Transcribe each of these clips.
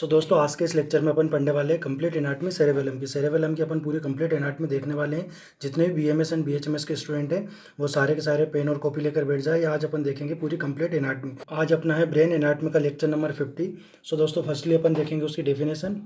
तो दोस्तों आज के इस लेक्चर में अपन पढ़ने वाले हैं कंप्लीट एनाटॉमी सेरेबेलम की अपन पूरी कंप्लीट एनाटॉमी देखने वाले हैं। जितने भी बीएमएस एंड बीएचएमएस के स्टूडेंट हैं वो सारे के सारे पेन और कॉपी लेकर बैठ जाए। आज अपन देखेंगे पूरी कंप्लीट एनाटॉमी। आज अपना है ब्रेन एनाटॉमी का लेक्चर नंबर 50। सो दोस्तों फर्स्टली अपन देखेंगे उसकी डेफिनेशन।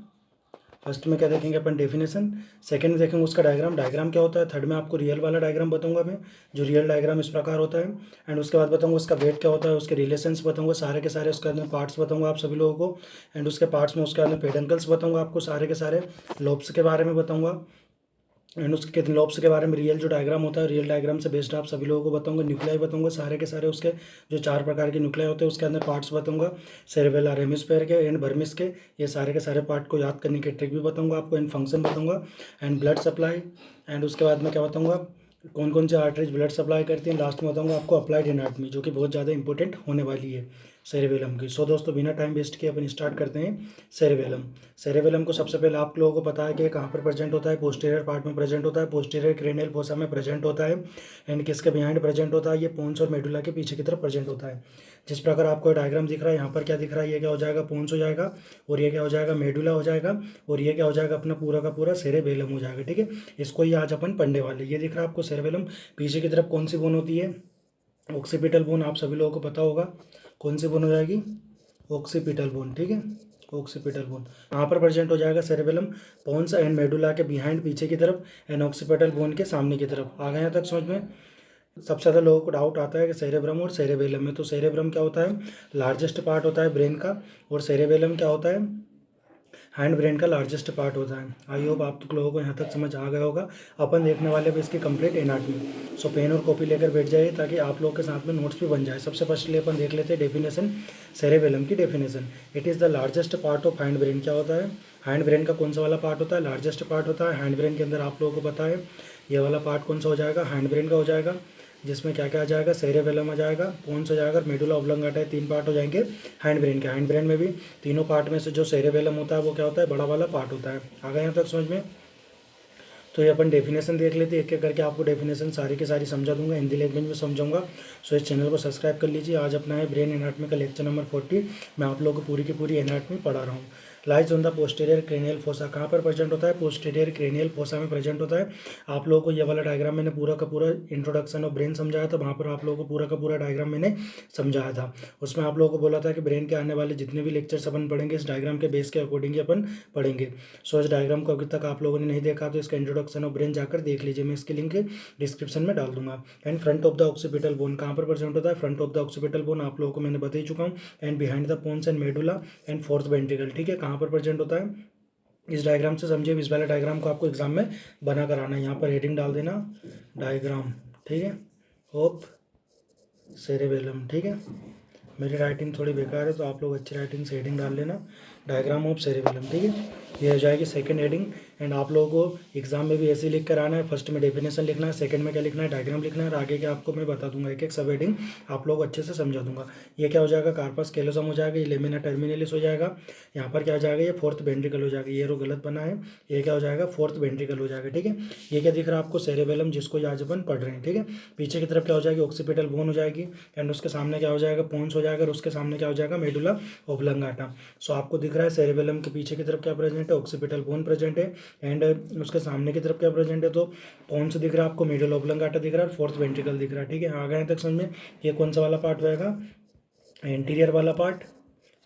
फर्स्ट में क्या देखेंगे अपन डेफिनेशन। सेकंड में देखेंगे उसका डायग्राम क्या होता है। थर्ड में आपको रियल वाला डायग्राम बताऊंगा मैं, जो रियल डायग्राम इस प्रकार होता है। एंड उसके बाद बताऊंगा उसका वेट क्या होता है, उसके रिलेशंस बताऊंगा सारे के सारे, उसके अंदर पार्ट्स बताऊंगा आप सभी लोगों को। एंड उसके पार्ट्स में उसके अंदर पेडंकल्स बताऊंगा आपको सारे के सारे। लोब्स के बारे में बताऊंगा एंड उसके लोब्स के बारे में। रियल जो डायग्राम होता है, रियल डायग्राम से बेस्ड आप सभी लोगों को बताऊंगा। न्यूक्लियाई बताऊंगा सारे के सारे, उसके जो 4 प्रकार के न्यूक्लियाई होते हैं उसके अंदर पार्ट्स बताऊंगा। सेरेबेलर हेमिस्फेयर के एंड बर्मिस के, ये सारे के सारे पार्ट को याद करने के ट्रिक भी बताऊंगा आपको। एंड फंक्शन बताऊंगा एंड ब्लड सप्लाई। एंड उसके बाद में क्या बताऊंगा, कौन कौन से आर्टरीज ब्लड सप्लाई करती हैं। लास्ट में बताऊंगा आपको अप्लाइड एनाटॉमी, जो कि बहुत ज़्यादा इंपॉर्टेंट होने वाली है सेरेबेलम की। सो दोस्तों बिना टाइम वेस्ट किए अपन स्टार्ट करते हैं सेरेबेलम को सबसे पहले आप लोगों को पता है कि कहाँ पर प्रेजेंट होता है। पोस्टीरियर पार्ट में प्रेजेंट होता है, पोस्टीरियर क्रेनियल फोसा में प्रेजेंट होता है। एंड किसके बिहाइंड प्रेजेंट होता है, ये पोन्स और मेडुला के पीछे की तरफ प्रेजेंट होता है। जिस प्रकार आपको डायग्राम दिख रहा है, यहाँ पर क्या दिख रहा है, ये क्या हो जाएगा, पोन्स हो जाएगा, और ये क्या हो जाएगा, मेडुला हो जाएगा, और ये क्या हो जाएगा, अपना पूरा का पूरा सेरेबेलम हो जाएगा। ठीक है, इसको ही आज अपन पढ़ने वाले। ये दिख रहा है आपको सेरेबेलम। पीछे की तरफ कौन सी बोन होती है, ऑक्सीपिटल बोन, आप सभी लोगों को पता होगा कौन सी बोन हो जाएगी, ऑक्सीपिटल बोन। ठीक है, ऑक्सीपिटल बोन यहाँ पर प्रेजेंट हो जाएगा सेरेबेलम, पोन्स एंड मेडुला के बिहाइंड पीछे की तरफ, एंड ऑक्सीपिटल बोन के सामने की तरफ। आ गए यहाँ तक समझ में। सबसे ज़्यादा लोगों को डाउट आता है कि सेरेब्रम और सेरेबेलम में, तो सेरेब्रम क्या होता है, लार्जेस्ट पार्ट होता है ब्रेन का, और सेरेबेलम क्या होता है, हैंड ब्रेन का लार्जेस्ट पार्ट होता है। आई होप आप लोगों को यहाँ तक समझ आ गया होगा। अपन देखने वाले भी इसकी कंप्लीट एनाटॉमी। सो पेन और कॉपी लेकर बैठ जाइए ताकि आप लोगों के साथ में नोट्स भी बन जाए। सबसे फर्स्टली अपन देख लेते हैं डेफिनेशन, सेरेबेलम की definition. It is the largest part of hind brain. क्या होता है, हैंड ब्रेन का कौन सा वाला पार्ट होता है, लार्जेस्ट पार्ट होता है। हैंड ब्रेन के अंदर आप लोगों को पता है ये वाला पार्ट कौन सा हो जाएगा, हैंड ब्रेन का हो जाएगा, जिसमें क्या क्या आ जाएगा, सेरेबेलम आ जाएगा, पोन्स हो जाएगा, मेडुला ऑब्लंगाटा है। 3 पार्ट हो जाएंगे हैंड ब्रेन के। हैंड ब्रेन में भी तीनों पार्ट में से जो सेरेबेलम होता है वो क्या होता है, बड़ा वाला पार्ट होता है। आ गए यहाँ तक समझ में। तो ये अपन डेफिनेशन देख लेते हैं, एक एक करके आपको डेफिनेशन सारी की सारी समझा दूंगा, हिंदी लैंग्वेज में समझाऊंगा। सो इस चैनल को सब्सक्राइब कर लीजिए। आज अपना है ब्रेन एनाटॉमी का लेक्चर नंबर 40। मैं आप लोगों को पूरी की पूरी एनाटॉमी पढ़ा रहा हूँ। Lies on the posterior cranial fossa, कहाँ पर प्रेजेंट होता है, पोस्टीरियर क्रेनियल फोसा में प्रेजेंट होता है। आप लोगों को ये वाला डायग्राम मैंने पूरा का पूरा इंट्रोडक्शन ऑफ ब्रेन समझाया था, वहाँ पर आप लोगों को पूरा का पूरा डायग्राम मैंने समझाया था। उसमें आप लोगों को बोला था कि ब्रेन के आने वाले जितने भी लेक्चर्स अपन पढ़ेंगे इस डायग्राम के बेस के अकॉर्डिंग ही अपन पढ़ेंगे। सो इस डायग्राम को अभी तक आप लोगों ने नहीं देखा तो इसका इंट्रोडक्शन ऑफ ब्रेन जाकर देख लीजिए, मैं इसकी लिंक डिस्क्रिप्शन में डाल दूंगा। And front of the occipital bone कहाँ पर प्रेजेंट होता है, front of the occipital bone आप लोगों को मैंने बता ही चुका हूँ। And behind the pons and medulla and fourth ventricle. ठीक है, कहाँ पर प्रेजेंट होता है, इस डायग्राम से समझिए। इस वाले डायग्राम को आपको एग्जाम में बना कर आना है। यहाँ पर हेडिंग डाल देना डायग्राम, ठीक है, ऑफ सेरेबेलम। ठीक है, मेरी राइटिंग थोड़ी बेकार है तो आप लोग अच्छी राइटिंग से हेडिंग डाल लेना, डायग्राम ऑफ सेरेबेलम। ठीक है, ये हो जाएगी सेकंड हेडिंग। एंड आप लोगों को एग्जाम में भी ऐसे ही लिख कर आना है। फर्स्ट में डेफिनेशन लिखना है, सेकंड में क्या लिखना है, डायग्राम लिखना है, और आगे के आपको मैं बता दूंगा एक एक सब हेडिंग आप लोग अच्छे से समझा दूंगा। ये क्या हो जाएगा, कार्पस कैलोसम हो जाएगा, ये लेमिना टर्मिनलिस हो जाएगा। यहाँ पर क्या हो जाएगा, ये फोर्थ वेंट्रिकल हो जाएगा। ये रो गलत बना है, ये क्या हो जाएगा, फोर्थ वेंट्रिकल हो जाएगा। ठीक है, ये क्या दिख रहा है आपको, सेरेबेलम, जिसको आज अपन पढ़ रहे हैं। ठीक है, पीछे की तरफ क्या हो जाएगी, ऑक्सीपिटल बोन हो जाएगी, एंड उसके सामने क्या हो जाएगा, पोन्स हो जाएगा, और उसके सामने क्या हो जाएगा, मेडुला ऑब्लंगाटा। सो आपको दिख रहा है सेरेबेलम के पीछे की तरफ क्या प्रेजेंट है, ऑक्सीपिटल बोन प्रेजेंट है, एंड उसके सामने की तरफ क्या प्रेजेंट है, तो पोन्स दिख रहा है आपको, मेडुला ऑब्लंगाटा दिख रहा है, और फोर्थ वेंट्रिकल दिख रहा है। ठीक है, आ गए तक समझ में। ये कौन सा वाला पार्ट रहेगा, एंटीरियर वाला पार्ट,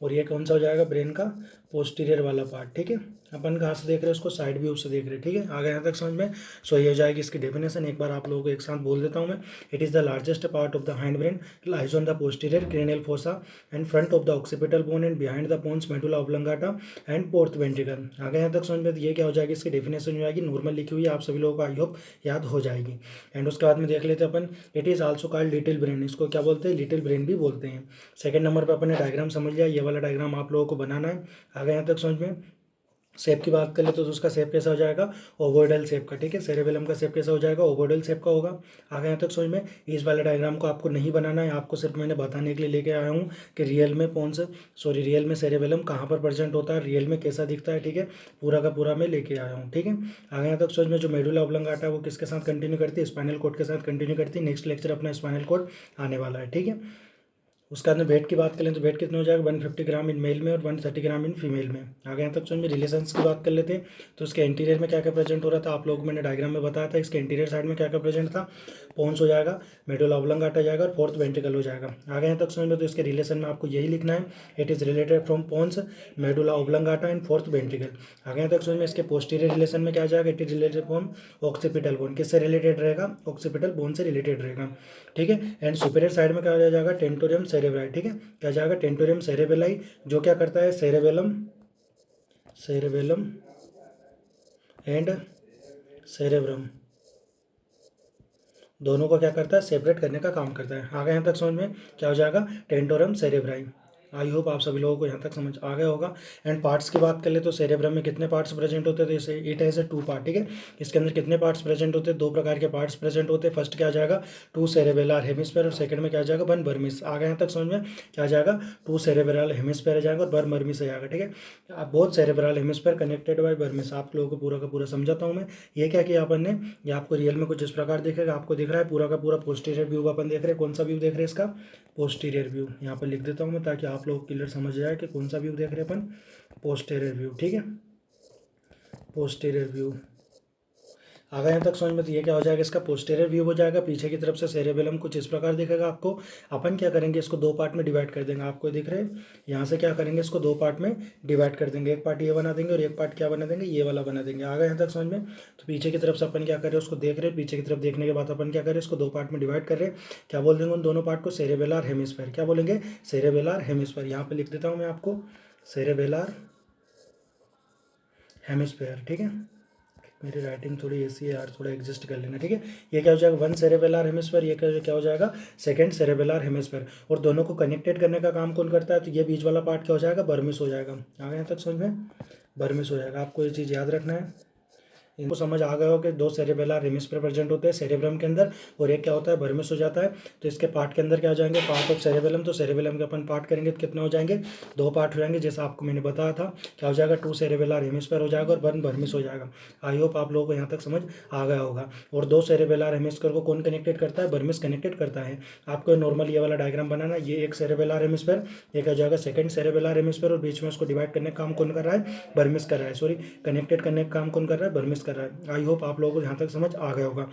और ये कौन सा हो जाएगा, ब्रेन का पोस्टीरियर वाला पार्ट। ठीक है, अपन कहाँ से देख रहे हैं उसको, साइड व्यू से देख रहे हैं। ठीक है, आगे यहाँ तक समझ में। सो ये हो जाएगी इसकी डेफिनेशन। एक बार आप लोगों को एक साथ बोल देता हूँ मैं। It is the largest part of the hind brain, lies on the posterior cranial fossa and front of the occipital bone and behind the pons medulla oblongata and fourth ventricle. आगे यहाँ तक समझ में। ये क्या हो जाएगी, इसकी डेफिनेशन हो जाएगी, नॉर्मल लिखी हुई है, आप सभी लोगों को आई होप याद हो जाएगी। एंड उसके बाद में देख लेते हैं अपन, it is also called little brain, इसको क्या बोलते हैं, लिटिल ब्रेन भी बोलते हैं। सेकंड नंबर पर अपन ने डायग्राम समझ लिया, ये वाला डायग्राम आप लोगों को बनाना है। आगे यहाँ तक समझ में। शेप की बात कर ले तो उसका शेप कैसा हो जाएगा, ओवोइडल शेप का। ठीक है, सेरेबेलम का शेप कैसा हो जाएगा, ओवोइडल शेप का होगा। आगे यहाँ तक समझ में। इस वाले डायग्राम को आपको नहीं बनाना है, आपको सिर्फ मैंने बताने के लिए लेके आया हूँ कि रियल में रियल में सेरेबेलम कहाँ पर प्रेजेंट होता है, रियल में कैसा दिखता है। ठीक है, पूरा का पूरा मैं लेके आया हूँ। ठीक है, आगे यहाँ तक समझ में। जो मेडुला ऑब्लंगाटा है वो किसके साथ कंटिन्यू करती है, स्पाइनल कॉर्ड के साथ कंटिन्यू करती है। नेक्स्ट लेक्चर अपना स्पाइनल कॉर्ड आने वाला है। ठीक है, उसके बाद में वेट की बात करें तो वेट कितना हो जाएगा 150 ग्राम इन मेल में और 130 ग्राम इन फीमेल में। आगे यहाँ तक समझ में। रिलेशंस की बात कर लेते हैं तो इसके इंटीरियर में क्या क्या प्रेजेंट हो रहा था आप लोग मैंने डायग्राम में बताया था। इसके इंटीरियर साइड में क्या क्या प्रेजेंट था, पोन्स हो जाएगा, मेडुला ऑब्लंगाटा जाएगा और फोर्थ वेंट्रिकल हो जाएगा। आगे यहाँ तक समझ में। तो इसके रिलेशन में आपको यही लिखना है, it is related from pons, medulla oblongata and fourth ventricle. आगे यहाँ तक समझ में। इसके पोस्टीरियर रिलेशन में क्या आ जाएगा, it is related from occipital bone. किससे रिलेटेड रहेगा, ऑक्सीपिटल बोन से रिलेटेड रहेगा, ठीक है। एंड सुपीरियर साइड में क्या आ जाएगा, टेंटोरियम सेरेब्राई, ठीक है। क्या जाएगा, टेंटोरियम सेरेबेलाई, जो क्या करता है, सेरेबेलम एंड सेरेब्रम दोनों को क्या करता है, सेपरेट करने का काम करता है। आगे यहाँ तक समझ में क्या हो जाएगा, टेंटोरम सेरेब्राई। आई होप आप सभी लोगों को यहाँ तक समझ आ गया होगा। एंड पार्ट्स की बात कर ले तो सेरेब्रम में कितने पार्ट्स प्रेजेंट होते हैं, तो इसे इट हैज़ 2 पार्ट, ठीक है। इसके अंदर कितने पार्ट्स प्रेजेंट होते हैं, 2 प्रकार के पार्ट्स प्रेजेंट होते हैं। फर्स्ट क्या आ जाएगा, 2 सेरेबेलर हेमिस्फेयर और सेकंड में क्या आ जाएगा, 1 बर्मिस। आगे यहाँ तक समझ में क्या आ जाएगा, 2 सेरेबेलर हेमिस्फेयर आ जाएगा और 1 बर्मिस आ जाएगा, ठीक है। अब बहुत cerebral hemisphere connected by Burmese. आप लोगों को पूरा का पूरा समझाता हूँ मैं। ये क्या किया अपन ने, ये आपको रियल में कुछ इस प्रकार दिखेगा, आपको दिख रहा है पूरा का पूरा पोस्टीरियर व्यू अपन देख रहे हैं। कौन सा व्यू देख रहे हैं, इसका पोस्टीरियर व्यू। यहाँ पर लिख देता हूँ मैं ताकि आप लोग क्लियर समझ जाए कि कौन सा व्यू देख रहे हैं अपन, पोस्टीरियर व्यू, ठीक है, पोस्टीरियर व्यू। आगे यहाँ तक समझ में। तो ये क्या हो जाएगा, इसका पोस्टीरियर व्यू हो जाएगा। पीछे की तरफ से सेरेबेलम कुछ इस प्रकार दिखेगा आपको। अपन क्या करेंगे, इसको 2 पार्ट में डिवाइड कर देंगे। आपको दिख रहे हैं यहाँ से क्या करेंगे, इसको 2 पार्ट में डिवाइड कर देंगे। एक पार्ट ये बना देंगे और एक पार्ट क्या बना देंगे, ये वाला बना देंगे। आगे यहाँ तक समझ में। तो पीछे की तरफ से अपन क्या करें, उसको देख रहे हैं। पीछे की तरफ देखने के बाद अपन क्या करें, इसको 2 पार्ट में डिवाइड कर रहे हैं। क्या बोल देंगे उन दोनों पार्ट को, सेरेबेलर हेमिस्फेयर। क्या बोलेंगे, सेरेबेलर हेमिस्फेयर। यहाँ पर लिख देता हूँ मैं आपको, सेरेबेलर हेमिस्फेयर, ठीक है। मेरी राइटिंग थोड़ी ऐसी है यार, थोड़ा एडजस्ट कर लेना, ठीक है। ये क्या हो जाएगा, 1 सेरेबेलर हेमिस्फेयर, ये क्या हो जाएगा, 2nd सेरेबेलर हेमिस्फेयर। और दोनों को कनेक्टेड करने का काम कौन करता है, तो ये बीच वाला पार्ट क्या हो जाएगा, बर्मिस हो जाएगा। आगे यहाँ तक समझ में, बर्मिस हो जाएगा। आपको ये चीज़ याद रखना है। इनको समझ आ गया हो कि 2 सेरेबेलर हेमिस्फीयर प्रेजेंट होते हैं सेरेब्रम के अंदर और एक क्या होता है, बर्मिस हो जाता है। तो इसके पार्ट के अंदर क्या हो जाएंगे, पार्ट ऑफ सेरेबेलम। तो सेरेबेलम के अपन पार्ट करेंगे तो कितने हो जाएंगे, 2 पार्ट हो जाएंगे। जैसा आपको मैंने बताया था, क्या हो जाएगा, 2 सेरेबेलर हेमिस्फीयर हो जाएगा और 1 बर्मिस हो जाएगा। आई होप आप लोगों को यहाँ तक समझ आ गया होगा। और 2 सेरेबेलर हेमिस्फीयर को कौन कनेक्टेड करता है, बर्मिस कनेक्टेड करता है। आपको नॉर्मल ये वाला डायग्राम बनाना, ये एक सेरेबेलर हेमिस्फीयर, ये क्या हो जाएगा, 2nd सेरेबेलर हेमिस्फीयर और बीच में उसको डिवाइड करने का काम कौन कर रहा है, बर्मिस कर रहा है। सॉरी, कनेक्टेड करने का काम कौन कर रहा है, बर्मिस कर रहा है। आई होप आप लोगों को यहाँ तक समझ आ गया होगा।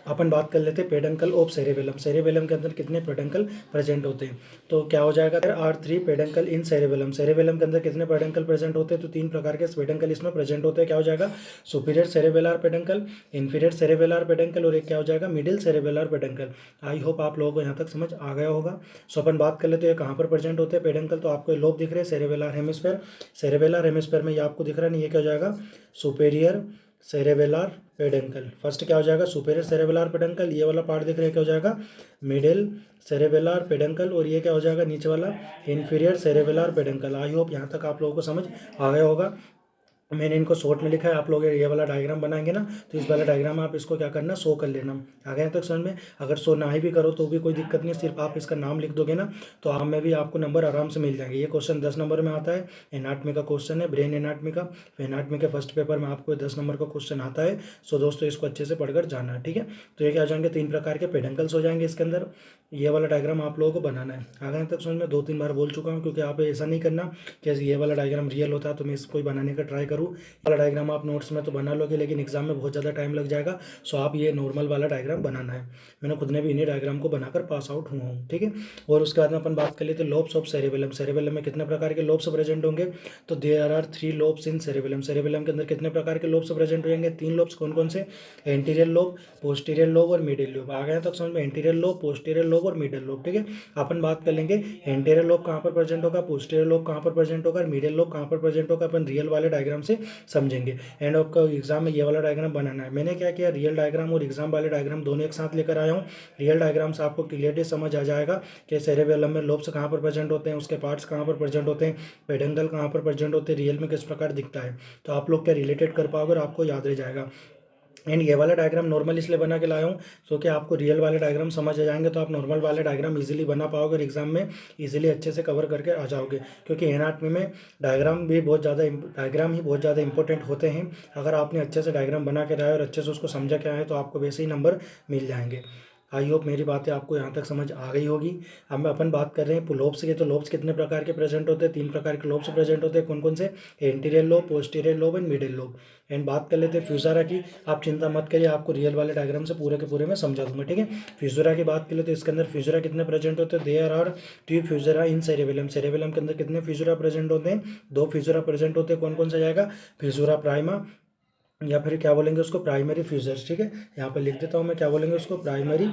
अपन बात कर लेते हैं पेडंकल ऑफ सेरेबेलम। सेरेबेलम के अंदर कितने पेडंकल प्रेजेंट होते हैं, तो क्या हो जाएगा, there are 3 peduncle in cerebellum. Cerebellum के अंदर कितने पेडंकल प्रेजेंट होते हैं, तो 3 प्रकार के पेडंकल इसमें प्रेजेंट होते हैं। क्या हो जाएगा, superior cerebellar peduncle, inferior cerebellar peduncle और एक क्या हो जाएगा, middle cerebellar peduncle. I hope आप लोगों को यहाँ तक समझ आ गया होगा। सो अपन बात कर लेते हैं कहाँ पर प्रेजेंट होते हैं पेडंकल। तो आपको लोब दिख रहे हैं, सेरेबेलर हेमिस्फीयर। सेरेबेलर हेमिस्फीयर में ये आपको दिख रहा है नहीं, ये क्या हो जाएगा, सुपेरियर सेरेबेलर पेडंकल। फर्स्ट क्या हो जाएगा, सुपेरियर सेरेबेलर पेडंकल। ये वाला पार्ट दिख रहा है, क्या हो जाएगा, मिडिल सेरेबेलर पेडंकल। और ये क्या हो जाएगा, नीचे वाला inferior cerebellar peduncle. I hope यहाँ तक आप लोगों को समझ आ गया होगा। मैंने इनको शॉर्ट में लिखा है, आप लोग ये वाला डायग्राम बनाएंगे ना, तो इस वाला डायग्राम आप इसको क्या करना, शो कर लेना। आगे यहाँ तक समझ में। अगर शो ना ही भी करो तो भी कोई दिक्कत नहीं, सिर्फ आप इसका नाम लिख दोगे ना, तो आप में भी आपको नंबर आराम से मिल जाएंगे। ये क्वेश्चन 10 नंबर में आता है, एनाटमी का क्वेश्चन है, ब्रेन एनाटमी का। एनाटमी के फर्स्ट पेपर में आपको 10 नंबर का क्वेश्चन आता है। सो दोस्तों इसको अच्छे से पढ़कर जाना है, ठीक है। तो ये क्या हो जाएंगे, 3 प्रकार के पेडंकल्स हो जाएंगे इसके अंदर। ये वाला डायग्राम आप लोगों को बनाना है। आगे यहाँ तक समझ में, 2-3 बार बोल चुका हूँ, क्योंकि आप ऐसा नहीं करना कि ये वाला डायग्राम रियल होता है तो मैं इसको बनाने का ट्राई करूँ। वाला डायग्राम आप नोट्स में तो बना लोगे, लेकिन एग्जाम में बहुत ज़्यादा टाइम लग जाएगा। सो आप ये नॉर्मल वाला डायग्राम बनाना है। मैंने खुद ने भी इन्हीं डायग्राम को बनाकर पास आउट हुआ हूँ, ठीक है। और उसके बाद में अपन बात कर लेते हैं लोब्स ऑफ सेरेबेलम। सेरेबेलम में कितने प्रकार के लोब्स प्रेजेंट होंगे, तो there are 3 lobes in cerebellum. Cerebellum के अंदर कितने प्रकार के लोब्स प्रेजेंट हो जाएंगे, 3 लोब्स। कौन कौन से, एंटीरियर लोब, पोस्टीरियर लोब और मिडिल लोब। आ गया तक समझ में, एंटीरियर लोब, पोस्टीरियर लोब और मिडिल लोब, ठीक है। अपन बात कर लेंगे एंटीरियर लोब कहाँ पर प्रेजेंट होगा, पोस्टीरियर लोब कहाँ पर प्रेजेंट होगा, मिडिल लोब कहाँ पर प्रेजेंट होगा, अपन रियल वाले डायग्राम से समझेंगे। एंड आपका एग्जाम में ये वाला डायग्राम बनाना है। मैंने क्या किया, रियल डायग्राम और एग्जाम वाले डायग्राम दोनों एक साथ लेकर आया हूँ। रियल डायग्राम से आपको क्लियरली समझ आ जाएगा कि सेरेबेलम में लोब्स कहाँ पर प्रेजेंट होते हैं, उसके पार्ट्स कहाँ पर प्रेजेंट होते हैं, पेडंकल कहाँ पर प्रेजेंट होते हैं, रियल में किस प्रकार दिखता है। तो आप लोग क्या रिलेटेड कर पाओगे और आपको याद रह जाएगा। एंड ये वाला डायग्राम नॉर्मल इसलिए बना के लाया हूँ सो कि आपको रियल वाले डायग्राम समझ आ जाएंगे, तो आप नॉर्मल वाले डायग्राम इजीली बना पाओगे और एग्जाम में इजीली अच्छे से कवर करके आ जाओगे। क्योंकि एनाटमी में डायग्राम ही बहुत ज़्यादा इंपॉर्टेंट होते हैं। अगर आपने अच्छे से डायग्राम बना के लाया और अच्छे से उसको समझा के आए तो आपको वैसे ही नंबर मिल जाएंगे। आई होप मेरी बातें आपको यहाँ तक समझ आ गई होगी। अब अपन बात कर रहे हैं लोब्स की। तो लोब्स कितने प्रकार के प्रेजेंट होते हैं? 3 प्रकार के लोब्स प्रेजेंट होते हैं। कौन कौन से? Anterior lobe, posterior lobe and middle lobe. And बात कर लेते हैं फ्यूजरा की। आप चिंता मत करिए, आपको रियल वाले डायग्राम से पूरे के पूरे मैं समझा दूंगा, ठीक है। फ्यूजरा की बात कर ले तो इसके अंदर फ्यूजरा कितने प्रेजेंट होते हैं? There are 2 fissures in cerebellum. Cerebellum के अंदर कितने फ्यूजरा प्रेजेंट होते हैं? 2 फ्यूजरा प्रेजेंट होते हैं। कौन कौन सा जाएगा? फ्यूजरा प्राइमा, या फिर क्या बोलेंगे उसको, प्राइमरी फ्यूजर्स, ठीक है। यहाँ पर लिख देता हूँ मैं, क्या बोलेंगे उसको, प्राइमरी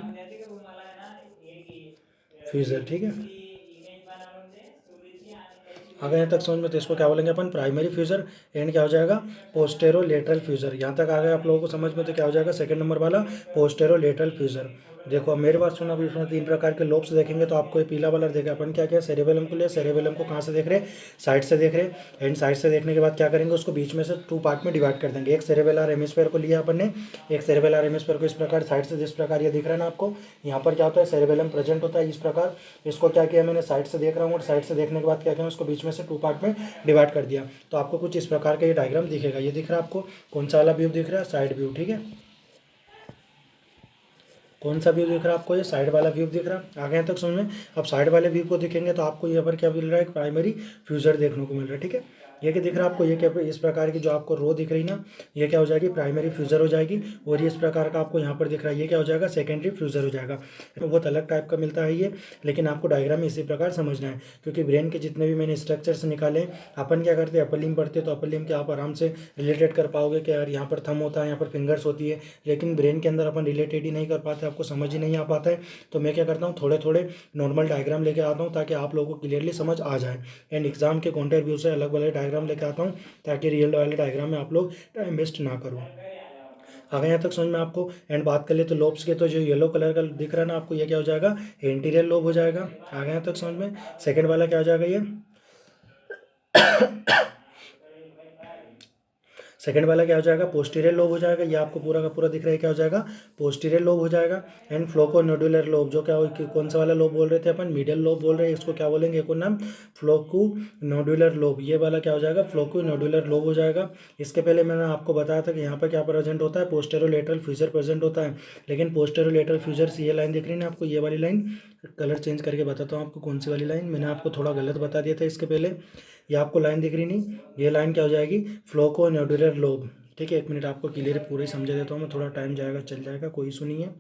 फ्यूजर, ठीक है। अगर यहाँ तक समझ में तो इसको क्या बोलेंगे अपन, प्राइमरी फ्यूजर। एंड क्या हो जाएगा? पोस्टेरोलेटरल फ्यूजर। यहाँ तक आ गया आप लोगों को समझ में तो क्या हो जाएगा? सेकंड नंबर वाला पोस्टेरोलेटरल फ्यूजर। देखो अब मेरी बात सुनो, अभी इसमें 3 प्रकार के लोब्स देखेंगे तो आपको ये पीला वाला देखा। अपन क्या क्या सेरेबेलम को लिया, सेरेबेलम को कहाँ से देख रहे हैं? साइड से देख रहे हैं। एंड साइड से देखने के बाद क्या करेंगे, उसको बीच में से 2 पार्ट में डिवाइड कर देंगे। एक सेरेबेलर हेमिस्फीयर को लिया अपन ने, एक सेरेबेलर हेमिस्फीयर को इस प्रकार साइड से, जिस प्रकार ये दिख रहा है ना आपको, यहाँ पर क्या होता है, सेरेबेलम प्रेजेंट होता है इस प्रकार। इसको क्या किया मैंने, साइड से देख रहा हूँ, और साइड से देखने के बाद क्या किया, उसको बीच में से 2 पार्ट में डिवाइड कर दिया। तो आपको कुछ इस प्रकार का ये डायग्राम दिखेगा। ये दिख रहा है आपको, कौन सा वाला व्यू दिख रहा है? साइड व्यू, ठीक है। कौन सा व्यू दिख रहा है आपको? ये साइड वाला व्यू दिख रहा है। आगे तक समझ में। अब साइड वाले व्यू को देखेंगे तो आपको यहाँ पर क्या मिल रहा है? प्राइमरी फ्यूजर देखने को मिल रहा है, ठीक है। ये क्या दिख रहा है आपको? ये क्या, इस प्रकार की जो आपको रो दिख रही ना, ये क्या हो जाएगी? प्राइमरी फ्यूजर हो जाएगी। और ये इस प्रकार का आपको यहाँ पर दिख रहा है, ये क्या हो जाएगा? सेकेंडरी फ्यूजर हो जाएगा। बहुत अलग टाइप का मिलता है ये, लेकिन आपको डायग्राम में इसी प्रकार समझना है। क्योंकि ब्रेन के जितने भी मैंने स्ट्रक्चर्स निकाले, अपन क्या करते हैं, अपर लिम्ब पढ़ते हैं तो अपर लिम्ब के आप आराम से रिलेटेड कर पाओगे कि यार यहाँ पर थंब होता है, यहाँ पर फिंगर्स होती है। लेकिन ब्रेन के अंदर अपन रिलेटेड ही नहीं कर पाते, आपको समझ ही नहीं आ पाता है। तो मैं क्या करता हूँ, थोड़े थोड़े नॉर्मल डायग्राम लेके आता हूँ ताकि आप लोगों को क्लियरली समझ आ जाए। एंड एग्जाम के कॉन्टेक्ट व्यू से अलग वाले डायग्राम लेके आता हूँ ताकि रियल वाले डायग्राम में आप लोग टाइम वेस्ट ना करो। अगर यहाँ तक समझ में आपको। एंड बात कर ले तो लोब्स के, तो जो येलो कलर का दिख रहा है ना आपको, ये क्या हो जाएगा? एंटीरियर लोब हो जाएगा। आगे यहाँ तक समझ में। सेकंड वाला क्या हो जाएगा? ये सेकंड वाला क्या हो जाएगा? पोस्टीरियर लोब हो जाएगा। ये आपको पूरा का पूरा दिख रहा है, क्या हो जाएगा? पोस्टीरियर लोब हो जाएगा। एंड फ्लोको नोडुलर लोब, जो क्या हो, कौन सा वाला लोब बोल रहे थे अपन? मिडिल लोब बोल रहे हैं। इसको क्या बोलेंगे, एक और नाम, फ्लोकू नोडुलर लोब। ये वाला क्या हो जाएगा? फ्लोकू नोडुलर लोब हो जाएगा। इसके पहले मैंने आपको बताया था कि यहाँ पर क्या प्रेजेंट होता है? पोस्टेरोलेटरल फ्यूजर प्रेजेंट होता है। लेकिन पोस्टेरोलेटरल फ्यूजर से ये लाइन दिख रही है ना आपको, ये वाली लाइन, कलर चेंज करके बताता हूँ आपको कौन सी वाली लाइन। मैंने आपको थोड़ा गलत बता दिया था इसके पहले। ये आपको लाइन दिख रही नहीं, ये लाइन क्या हो जाएगी? फ्लोको नोडुलर लोब, ठीक है। 1 मिनट आपको क्लियर पूरी समझा देता हूँ मैं, थोड़ा टाइम जाएगा, चल जाएगा, कोई इशू नहीं है।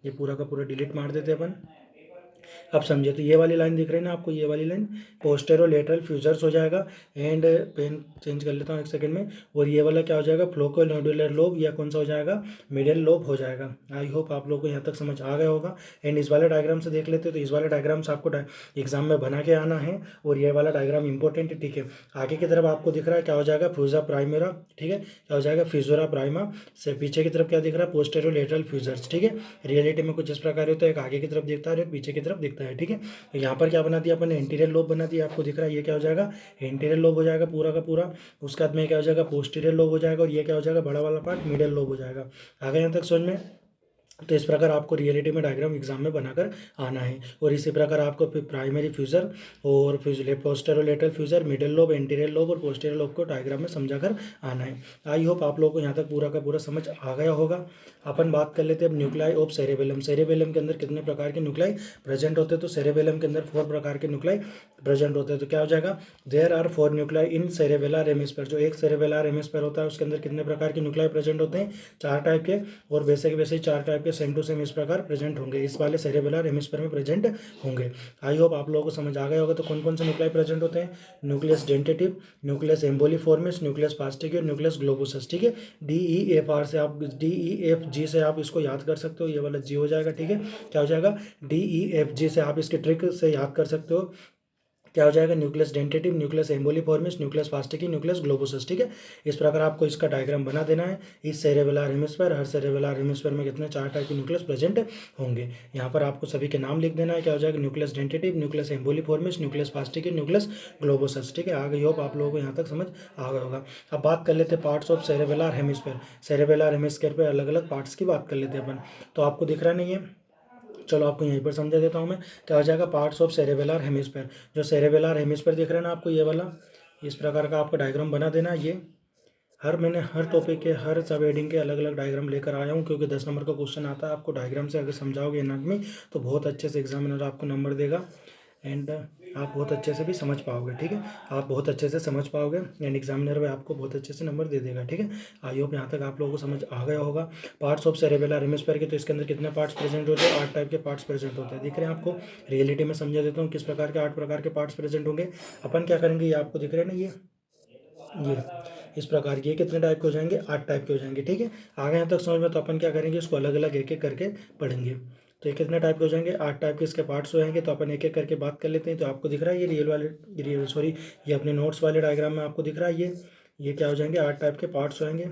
ये पूरा का पूरा डिलीट मार देते अपन। अब समझे तो ये वाली लाइन दिख रही है ना आपको, ये वाली लाइन पोस्टेरोलेटरल फ्यूजर्स हो जाएगा। एंड पेन चेंज कर लेता हूँ 1 सेकंड में। और ये वाला क्या हो जाएगा? फ्लोकोनोडुलर लोब, या कौन सा हो जाएगा? मिडिल लोब हो जाएगा। आई होप आप लोग को यहाँ तक समझ आ गया होगा। एंड इस वाले डायग्राम से देख लेते, तो इस वाले डायग्राम से आपको एग्जाम में बना के आना है। और ये वाला डायग्राम इंपॉर्टेंट है, ठीक है। आगे की तरफ आपको दिख रहा है, क्या हो जाएगा? फ्यूजा प्राइमेरा, ठीक है। क्या हो जाएगा? फ्यूजोरा प्राइमा। से पीछे की तरफ क्या दिख रहा है? पोस्टेरोलेटरल फ्यूजर्स, ठीक है। रियलिटी में कुछ इस प्रकार होता है, एक आगे की तरफ दिखता है और एक पीछे की तरफ दिखता है, ठीक है। तो यहाँ पर क्या बना दिया अपन ने? इंटीरियर लोब बना दिया। आपको दिख रहा है, ये क्या हो जाएगा? इंटीरियर लोब हो जाएगा पूरा का पूरा। उसके बाद में क्या हो जाएगा? पोस्टीरियर लोब हो जाएगा। और ये क्या हो जाएगा? बड़ा वाला पार्ट मिडिल लोब हो जाएगा। आगे यहाँ तक समझ में। तो इस प्रकार आपको रियलिटी में डायग्राम एग्जाम में बनाकर आना है। और इसी प्रकार आपको प्राइमरी फ्यूजर और पोस्टेरोलेटरल फ्यूजर, मिडिल लोब, एंटीरियर लोब और पोस्टीरियर लोब को डायग्राम में समझाकर आना है। आई होप आप लोगों को यहाँ तक पूरा का पूरा समझ आ गया होगा। अपन बात कर लेते हैं अब न्यूक्लाई ऑफ सेरेबेलम। सेरेबेलम के अंदर कितने प्रकार के न्यूक्लाई प्रेजेंट होते हैं? तो सेरेबेलम के अंदर 4 प्रकार के न्यूक्लाई प्रेजेंट होते हैं। तो क्या हो जाएगा? There are 4 nuclei in cerebellar hemisphere. जो एक सेरेबेलर हेमिस्फीयर होता है उसके अंदर कितने प्रकार के न्यूक्लाई प्रेजेंट होते हैं? 4 टाइप के। और वैसे के वैसे ही 4 टाइप के सेम टू सेम इस प्रकार प्रेजेंट होंगे, इस वाले सेरेबेलर हेमिस्फीयर में प्रेजेंट होंगे। आई होप आप लोगों को समझ आ गया होगा। तो कौन कौन से न्यूक्लाई प्रेजेंट होते हैं? न्यूक्लियस डेंटेटिव, न्यूक्लियस एम्बोलीफॉर्मिस, न्यूक्लियस फास्टिक और न्यूक्लियस ग्लोबोसस, ठीक है। DEFR से आप DEFG से आप इसको याद कर सकते हो, ये वाला जी हो जाएगा, ठीक है। क्या हो जाएगा? DEFG से आप इसके ट्रिक से याद कर सकते हो, क्या हो जाएगा? न्यूक्लियस डेंटेटिव, न्यूक्लियस एम्बोलीफॉर्मिस, न्यूक्लियस फास्टिकी, न्यूक्लियस ग्लोबोसस, ठीक है। इस प्रकार आपको इसका डायग्राम बना देना है। इस सेरेबेलर हेमिस्फीयर, हर सेरेबेलर हेमिस्फीयर में कितने 4 टाइप के न्यूक्लियस प्रेजेंट होंगे। यहाँ पर आपको सभी के नाम लिख देना है। क्या हो जाएगा? न्यूक्लियस डेंटेटिव, न्यूक्लियस एम्बोलीफॉर्मिस, न्यूक्लियस फास्टिकी, न्यूक्लियस ग्लोबोसस, ठीक है। आ गई होप आप लोगों को यहाँ तक समझ आ गया होगा। अब बात कर लेते हैं parts of cerebellar hemisphere. Cerebellar hemisphere पे अलग अलग पार्ट्स की बात कर लेते हैं अपन। तो आपको दिख रहा नहीं है, चलो आपको यहीं पर समझा देता हूँ मैं। क्या हो जाएगा? Parts of cerebellar hemisphere. जो सेरेबेलर हेमिस्फीयर दिख रहा है ना आपको, ये वाला, इस प्रकार का आपको डायग्राम बना देना है। ये मैंने हर टॉपिक के हर सब हेडिंग के अलग अलग डायग्राम लेकर आया हूँ, क्योंकि 10 नंबर का क्वेश्चन आता है। आपको डायग्राम से अगर समझाओगे एनाटॉमी तो बहुत अच्छे से एग्जामिनर आपको नंबर देगा, एंड आप बहुत अच्छे से भी समझ पाओगे। ठीक है, आप बहुत अच्छे से समझ पाओगे एंड एग्जामिनर भी आपको बहुत अच्छे से नंबर दे देगा। ठीक है, आई होप यहाँ तक आप लोगों को समझ आ गया होगा। पार्ट्स ऑफ सेरेबेलर हेमिस्फीयर के, तो इसके अंदर कितने पार्ट्स प्रेजेंट होते हैं? 8 टाइप के पार्ट्स प्रेजेंट होते हैं। दिख रहे हैं आपको? रियलिटी में समझा देता हूँ किस प्रकार के 8 प्रकार के पार्ट्स प्रेजेंट होंगे। अपन क्या करेंगे, ये आपको दिख रहे हैं ना, ये इस प्रकार के कितने टाइप के हो जाएंगे? 8 टाइप के हो जाएंगे। ठीक है, आगे यहाँ तक समझ में, तो अपन क्या करेंगे, इसको अलग अलग एक एक करके पढ़ेंगे। तो ये कितने टाइप के हो जाएंगे? 8 टाइप के इसके पार्ट्स हो जाएंगे। तो अपन एक एक करके बात कर लेते हैं। तो आपको दिख रहा है ये ये अपने नोट्स वाले डायग्राम में आपको दिख रहा है ये क्या हो जाएंगे? 8 टाइप के पार्ट्स हो जाएंगे।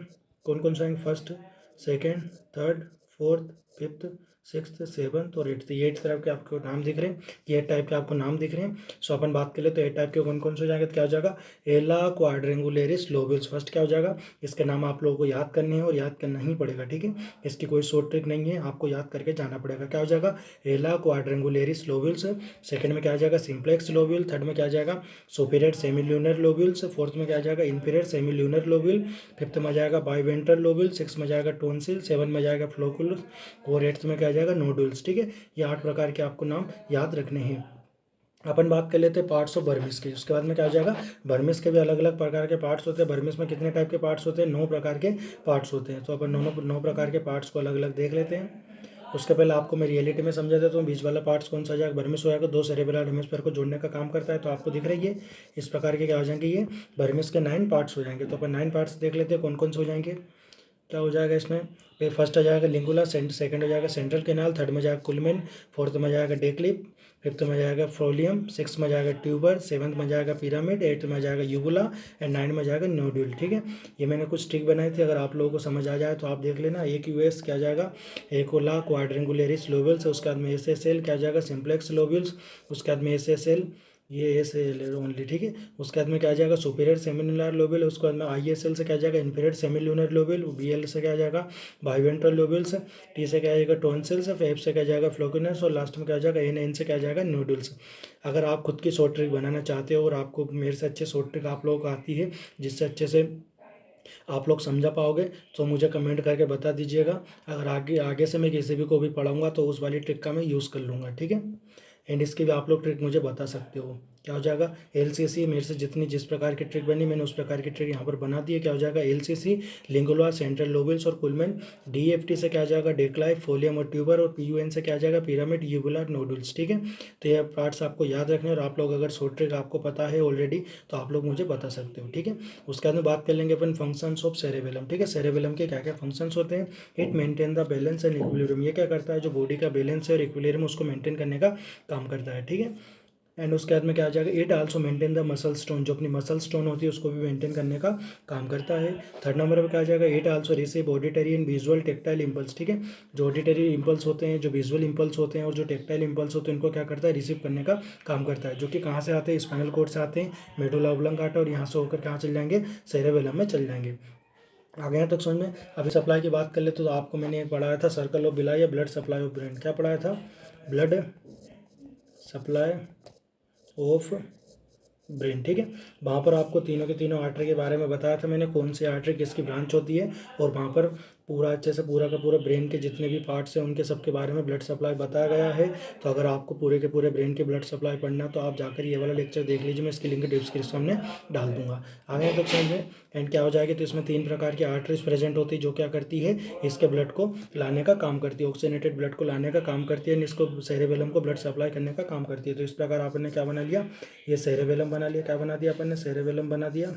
कौन कौन से आएंगे? First, second, third, fourth, fifth, sixth, seventh और एट्थ। ये 8 टाइप के आपको नाम दिख रहे हैं। ये 8 टाइप के आपको नाम दिख रहे हैं। सो अपन बात कर ले तो 8 टाइप के कौन कौन से हो जाएंगे? तो क्या हो जाएगा? एला क्वाड्रेंगुलेरिस लोब्यूल्स फर्स्ट क्या हो जाएगा? इसके नाम आप लोगों को याद करने हैं और याद करना ही पड़ेगा। ठीक है, इसकी कोई शॉर्ट ट्रिक नहीं है, आपको याद करके जाना पड़ेगा। क्या हो जाएगा? एला क्वाड्रेंगुलेरिस लोब्यूल्स। सेकंड में क्या आ जाएगा? Simplex lobule. थर्ड में क्या आ जाएगा? Superior semilunar lobules. फोर्थ में क्या आ जाएगा? Inferior semilunar lobule. फिफ्थ में आ जाएगा बाइवेंट्रल लोब्यूल। सिक्स में जाएगा टोन्सिल। सेवन में जाएगा फ्लोकुलस और एट्थ में क्या आ जाएगा? नोडुल्स। ठीक है, ये 8 प्रकार के आपको नाम याद रखने हैं। अपन बात कर लेते हैं पार्ट्स ऑफ बर्मिस की। उसके बाद में क्या आ जाएगा? बर्मिस के भी अलग अलग प्रकार के पार्ट्स होते हैं। बर्मिस में कितने टाइप के पार्ट्स होते हैं? 9 प्रकार के पार्ट्स होते हैं। तो अपन 9 प्रकार के पार्ट्स को अलग अलग देख लेते हैं। उसके पहले आपको मैं रियलिटी में समझा देता हूँ। बीच वाला पार्ट्स कौन सा आ जाएगा? बर्मिस हो जाएगा, 2 सेरेब्रल हेमिस्फीयर को जोड़ने का काम करता है। तो आपको दिख रही है इस प्रकार के क्या हो जाएंगे? ये बर्मिस के 9 पार्ट्स हो जाएंगे। तो अपन 9 पार्ट्स देख लेते हैं कौन कौन से हो जाएंगे। क्या हो जाएगा इसमें? फिर फर्स्ट आ जाएगा लिंगुला, सेकंड हो जाएगा सेंट्रल कैनाल, थर्ड में जाएगा कुलमेन, फोर्थ में जाएगा डेक्लिप, फिफ्थ में जाएगा फ्रोलियम, सिक्स में जाएगा ट्यूबर, सेवंथ में जाएगा पिरामिड, एट्थ में जाएगा यूबुला एंड 9 में जाएगा नोड्यूल। ठीक है, ये मैंने कुछ ट्रिक बनाई थी, अगर आप लोगों को समझ आ जाए तो आप देख लेना। एक यूएस क्या जाएगा? एकोला क्वाड्रेंगुलेरिस लोबल्स। उसके बाद में एसएसएल क्या जाएगा? सिंप्लेक्स लोबल्स। उसके बाद में एसएसएल, ये एस एल ओनली। ठीक है, उसके बाद में क्या आ जाएगा? Superior semilunar lobule. उसके बाद में आईएसएल से क्या जाएगा? Inferior semilunar लोबल। बीएल से क्या आ जाएगा? बाइवेंट्रल लोबल्स। टी से क्या आ जाएगा? टोन्सिल्स। एफ से क्या जाएगा? फ्लोकिनस। और लास्ट में क्या आ जाएगा? एन से क्या जाएगा? नोडल्स। अगर आप खुद की शॉर्ट ट्रिक बनाना चाहते हो और आपको मेरे से अच्छे शॉर्ट ट्रिक आप लोगों को आती है जिससे अच्छे से आप लोग समझा पाओगे तो मुझे कमेंट करके बता दीजिएगा। अगर आगे आगे से मैं किसी भी को भी पढ़ाऊँगा तो उस वाली ट्रिक का मैं यूज़ कर लूँगा। ठीक है, एंड इसकी भी आप लोग ट्रिक मुझे बता सकते हो। क्या हो जाएगा? एलसीसी मेरे से जिस प्रकार की ट्रिक बनी मैंने उस प्रकार की ट्रिक यहाँ पर बना दी है। क्या हो जाएगा? एलसीसी लिंगुला, सेंट्रल लोबल्स और कुलमेन। डीएफटी से क्या आ जाएगा? डेक्लाइफ, फोलियम और ट्यूबर। और पीयूएन से क्या आ जाएगा? पिरामिड, यूबुलर, नोडुल्स। ठीक है, तो ये पार्ट्स आपको याद रखने और आप लोग अगर शॉर्ट ट्रिक आपको पता है ऑलरेडी तो आप लोग मुझे बता सकते हो। ठीक है, उसके बाद में बात कर लेंगे अपन फंक्शंस ऑफ सेरेबेलम। ठीक है, सेरेबेलम के क्या क्या फंक्शंस होते हैं? It maintain the balance and equilibrium. ये क्या करता है? जो बॉडी का बैलेंस है और इक्विलिब्रियम उसको मेंटेन करने का काम करता है। ठीक है, एंड उसके बाद में क्या आ जाएगा? It also maintain the muscle stone. जो अपनी मसल स्टोन होती है उसको भी मेंटेन करने का काम करता है। थर्ड नंबर पर क्या आ जाएगा? It also receive auditory and visual tactile impulse. ठीक है, जो ऑडिटरी इंपल्स होते हैं, जो विजुअल इंपल्स होते हैं और जो टेक्टाइल इंपल्स होते हैं उनको क्या करता है? रिसीव करने का काम करता है। जो कि कहाँ से आते हैं? स्पाइनल कॉर्ड से आते हैं, मेडुला ऑब्लंगाटा, और यहाँ से होकर कहाँ चल जाएंगे? सेरेबेलम में चल जाएंगे। आगे यहाँ तक समझ में। अभी सप्लाई की बात कर ले तो आपको मैंने एक पढ़ाया था सर्कल ऑफ बिलाई या ब्लड सप्लाई ऑफ ब्रेन। क्या पढ़ाया था? Blood supply of brain. ठीक है, वहाँ पर आपको तीनों के तीनों आर्टरी के बारे में बताया था मैंने, कौन सी आर्टरी किसकी ब्रांच होती है, और वहाँ पर पूरा अच्छे से पूरा का पूरा ब्रेन के जितने भी पार्ट्स हैं उनके सबके बारे में ब्लड सप्लाई बताया गया है। तो अगर आपको पूरे के पूरे ब्रेन के ब्लड सप्लाई पढ़ना है तो आप जाकर ये वाला लेक्चर देख लीजिए, मैं इसकी लिंक डिस्क्रिप्शन में डाल दूंगा। आगे तक समझ में। एंड क्या हो जाएगी? तो इसमें 3 प्रकार की आर्टरीज प्रेजेंट होती है जो क्या करती है? इसके ब्लड को लाने का काम करती है, ऑक्सीजनेटेड ब्लड को लाने का काम करती है, इसको सेरेबेलम को ब्लड सप्लाई करने का काम करती है। तो इस प्रकार आपने क्या बना लिया? ये सेरेबेलम बना लिया। क्या बना दिया अपन ने? सेरेबेलम बना दिया।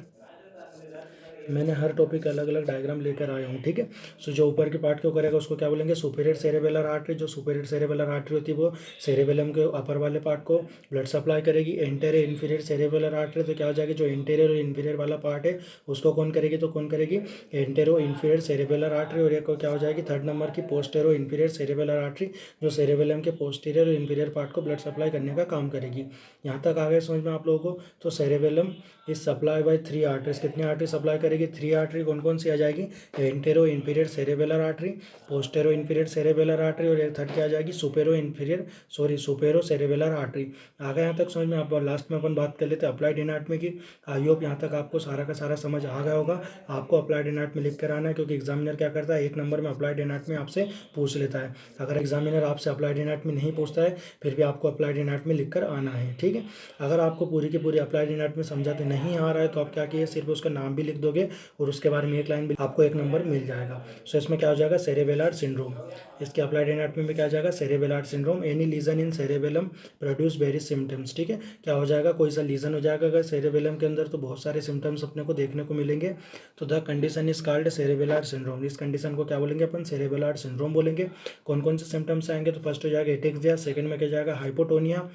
मैंने हर टॉपिक अलग अलग डायग्राम लेकर आया हूँ। ठीक है, सो जो ऊपर के पार्ट को करेगा उसको क्या बोलेंगे? Superior cerebellar artery. जो सुपीरियर सेरेबेलर आर्टरी होती है वो सेरेबेलम के अपर वाले पार्ट को ब्लड सप्लाई करेगी। एंटेरियर इन्फीरियर सेरेबेलर आर्टरी, तो क्या हो जाएगी? जो एंटेरियर और इन्फीरियर वाला पार्ट है उसको कौन करेगी? तो कौन करेगी? Antero inferior cerebellar artery. और एक क्या हो जाएगी? थर्ड नंबर की पोस्टेरो इन्फीरियर सेरेबेलर आर्टरी, जो सेरेबेलम के पोस्टीरियर और इन्फीरियर पार्ट को ब्लड सप्लाई करने का काम करेगी। यहाँ तक आ गए समझ में आप लोगों को? तो cerebellum is supply by 3 arteries. कितनी आर्टरी सप्लाई करेगी? जाएगी 3 आर्टरी कौन कौन सी आ जाएगी, antero inferior cerebellar artery, postero inferior cerebellar artery, और एक थर्ड क्या आ जाएगी, सुपेरो सेरेबेलर आर्टरी। आ गया यहाँ तक समझ में। आप लास्ट में अपन बात कर लेते हैं अप्लाइड एनाटॉमी की। आई होप यहाँ तक आपको सारा का सारा समझ आ गया होगा। आपको अप्लाइड एनाटॉमी लिख कर आना है, क्योंकि एग्जामिनर क्या करता है, 1 नंबर में अप्लाइड एनाटॉमी आपसे पूछ लेता है। अगर एग्जामिनर आपसे अप्लाइड एनाटॉमी नहीं पूछता है फिर भी आपको अप्लाइड एनाटॉमी लिख कर आना है, ठीक है। अगर आपको पूरी की पूरी अप्लाइड एनाटॉमी समझाते नहीं आ रहा है तो आप क्या किए, सिर्फ उसका नाम भी लिख दोगे और उसके बारे में एक लाइन भी, आपको 1 नंबर मिल जाएगा। सो इसमें क्या हो जाएगा, सेरेबेलर सिंड्रोम। इसके अप्लाइड एनाटॉमी में क्या आ जाएगा, cerebellar syndrome, any lesion in cerebellum produce various symptoms, ठीक है। क्या हो जाएगा, कोई सा लीजन हो जाएगा अगर सेरेबेलम के अंदर तो बहुत सारे सिम्टम्स अपने को देखने को मिलेंगे। तो the condition is called cerebellar syndrome. इस कंडीशन को क्या बोलेंगे अपन, सेरेबेलर सिंड्रोम बोलेंगे। कौन कौन से सिम्टम्स आएंगे, तो फर्स्ट हो जाएगा एटेक्सिया, सेकंड में क्या जाएगा हाइपोटोनिया,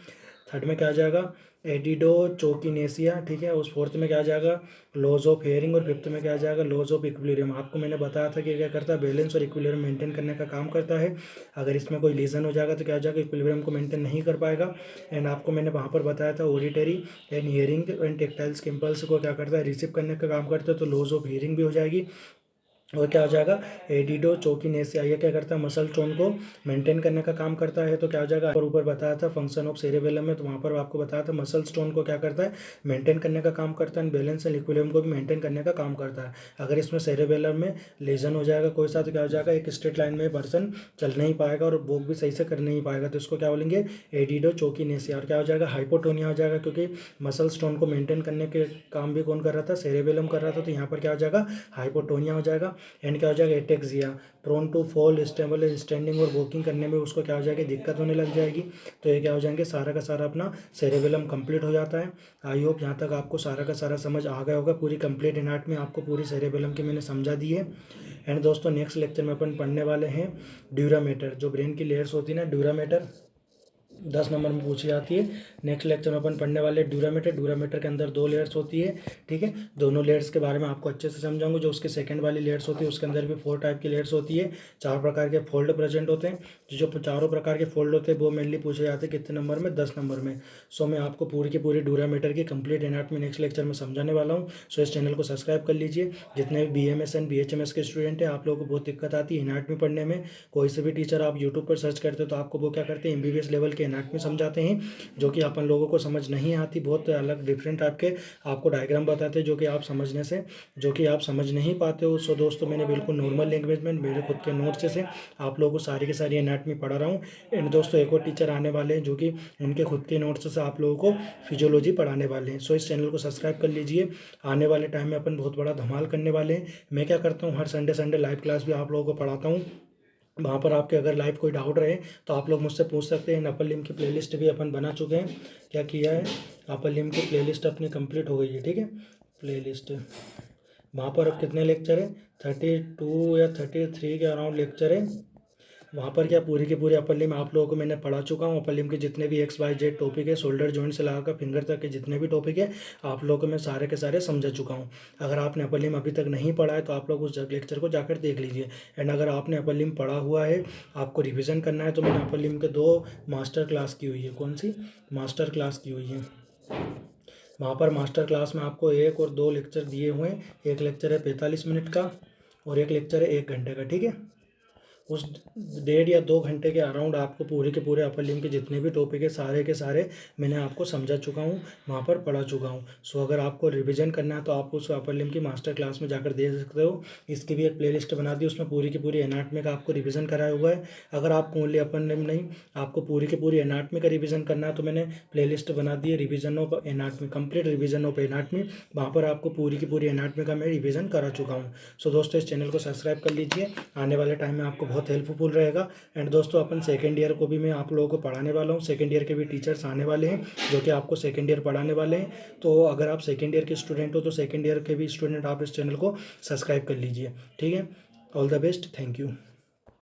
थर्ड में क्या आ जाएगा एडिडोचोकिनेसिया, ठीक है। उस फोर्थ में क्या आ जाएगा लॉस ऑफ हेयरिंग, और फिफ्थ में क्या आ जाएगा लॉस ऑफ इक्विलिब्रियम। आपको मैंने बताया था कि क्या करता है, बैलेंस और इक्विलिब्रियम मेंटेन करने का काम करता है। अगर इसमें कोई लीजन हो जाएगा तो क्या हो जाएगा, इक्विलिब्रियम को मेंटेन नहीं कर पाएगा। एंड आपको मैंने वहाँ पर बताया था ऑडिटरी एंड हियरिंग एंड टेक्टाइल्स के इम्पल्स को क्या करता है, रिसीव करने का काम करता है, तो लॉस ऑफ हियरिंग भी हो जाएगी। और क्या हो जाएगा एडिडोचोकिनेसिया, ये क्या करता है, मसल टोन को मेंटेन करने का काम करता है। तो क्या हो जाएगा, ऊपर बताया था फंक्शन ऑफ सेरेबेलम में, तो वहाँ पर आपको बताया था मसल टोन को क्या करता है, मेंटेन करने का काम करता है, बैलेंस एंड इक्विलिब्रियम को भी मेंटेन करने का काम करता है। अगर इसमें सेरेबेलम में लेजन हो जाएगा कोई सा, तो क्या हो जाएगा, एक स्ट्रेट लाइन में पर्सन चल नहीं पाएगा और वॉक भी सही से कर नहीं पाएगा, तो इसको क्या बोलेंगे एडिडोचोकिनेसिया। और क्या हो जाएगा, हाइपोटोनिया हो जाएगा, क्योंकि मसल टोन को मेंटेन करने के काम भी कौन कर रहा था, सेरेबेलम कर रहा था, तो यहाँ पर क्या हो जाएगा हाइपोटोनिया हो जाएगा। एंड क्या हो जाएगा ataxia, prone to fall, stable standing और वॉकिंग करने में उसको क्या हो जाएगी, दिक्कत होने लग जाएगी। तो ये क्या हो जाएंगे, सारा का सारा अपना सेरेबेलम कंप्लीट हो जाता है। आई होप यहाँ तक आपको सारा का सारा समझ आ गया होगा। पूरी कंप्लीट एनाटॉमी आपको पूरी सेरेबेलम की मैंने समझा दी है। एंड दोस्तों नेक्स्ट लेक्चर में अपन पढ़ने वाले हैं ड्यूरामेटर, जो ब्रेन की लेयर्स होती है ना, ड्यूरामेटर 10 नंबर में पूछी जाती है। नेक्स्ट लेक्चर में अपन पढ़ने वाले ड्यूरामीटर। ड्यूरामीटर के अंदर 2 लेयर्स होती है, ठीक है। दोनों लेयर्स के बारे में आपको अच्छे से समझाऊंगा। जो उसके सेकंड वाली लेयर्स होती है उसके अंदर भी 4 टाइप की लेयर्स होती है। 4 प्रकार के फोल्ड प्रेजेंट होते हैं। जो चारों प्रकार के फोल्ड होते हैं वो मेनली पूछे जाते हैं कितने नंबर में, 10 नंबर में। सो मैं आपको पूरी की पूरी ड्यूरामीटर की कंप्लीट एनाटॉमी नेक्स्ट लेक्चर में समझाने वाला हूँ। सो इस चैनल को सब्सक्राइब कर लीजिए। जितने भी BMS एंड BHMS के स्टूडेंट हैं, आप लोगों को बहुत दिक्कत आती है एनाटॉमी पढ़ने में। कोई से भी टीचर आप यूट्यूब पर सर्च करते हो तो आपको वो क्या करते हैं, MBBS लेवल के एनाटॉमी समझाते हैं, जो कि अपन लोगों को समझ नहीं आती। बहुत अलग डिफरेंट टाइप के आपको डायग्राम बताते हैं जो कि आप समझ नहीं पाते हो। सो दोस्तों मैंने बिल्कुल नॉर्मल लैंग्वेज में मेरे खुद के नोट्स से आप लोगों को सारी की सारी एनाटॉमी पढ़ा रहा हूँ। एंड दोस्तों एक और टीचर आने वाले हैं जो कि उनके खुद के नोट्स से आप लोगों को फिजियोलॉजी पढ़ाने वाले हैं। सो इस चैनल को सब्सक्राइब कर लीजिए। आने वाले टाइम में अपन बहुत बड़ा धमाल करने वाले हैं। मैं क्या करता हूँ, हर संडे लाइव क्लास भी आप लोगों को पढ़ाता हूँ। वहाँ पर आपके अगर लाइव कोई डाउट रहे तो आप लोग मुझसे पूछ सकते हैं। अपर लिम्ब की प्लेलिस्ट भी अपन बना चुके हैं। क्या किया है, अपर लिम्ब की प्लेलिस्ट अपनी कंप्लीट हो गई है, ठीक है। प्लेलिस्ट वहाँ पर अब कितने लेक्चर है, 32 या 33 के अराउंड लेक्चर है। वहाँ पर क्या पूरी की पूरी अपर लिम्ब आप लोगों को मैंने पढ़ा चुका हूँ। अपर लिम्ब के जितने भी XYZ टॉपिक है, शोल्डर जॉइंट से लगाकर फिंगर तक के जितने भी टॉपिक है आप लोगों को मैं सारे के सारे समझा चुका हूँ। अगर आपने अपर लिम्ब अभी तक नहीं पढ़ा है तो आप लोग उस लेक्चर को जाकर देख लीजिए। एंड अगर आपने अपर लिम्ब पढ़ा हुआ है, आपको रिविज़न करना है, तो मैंने अपर लिम्ब के 2 मास्टर क्लास की हुई है। कौन सी मास्टर क्लास की हुई है, वहाँ पर मास्टर क्लास में आपको 1 और 2 लेक्चर दिए हुए हैं। एक लेक्चर है 45 मिनट का और एक लेक्चर है 1 घंटे का, ठीक है। उस 1.5 या 2 घंटे के अराउंड आपको पूरे के पूरे अपर लिम्ब के जितने भी टॉपिक है सारे के सारे मैंने आपको समझा चुका हूँ, वहाँ पर पढ़ा चुका हूँ। सो अगर आपको रिवीजन करना है तो आप उस अपर लिम्ब की मास्टर क्लास में जाकर दे सकते हो। इसकी भी एक प्लेलिस्ट बना दी, उसमें पूरी की पूरी एनाटॉमी का आपको रिवीजन कराया हुआ है। अगर आपको ओनली अपर लिम्ब नहीं, आपको पूरी की पूरी एनाटॉमी का रिवीजन करना है तो मैंने प्लेलिस्ट बना दी है, revision of anatomy, complete revision of anatomy. वहाँ पर आपको पूरी की पूरी एनाटॉमी का मैं रिवीजन करा चुका हूँ। सो दोस्तों इस चैनल को सब्सक्राइब कर लीजिए। आने वाले टाइम में आपको बहुत हेल्पफुल रहेगा। एंड दोस्तों अपन सेकेंड ईयर को भी मैं आप लोगों को पढ़ाने वाला हूँ। सेकेंड ईयर के भी टीचर्स आने वाले हैं जो कि आपको सेकेंड ईयर पढ़ाने वाले हैं। तो अगर आप सेकेंड ईयर के स्टूडेंट हो तो सेकेंड ईयर के भी स्टूडेंट आप इस चैनल को सब्सक्राइब कर लीजिए, ठीक है। All the best, thank you.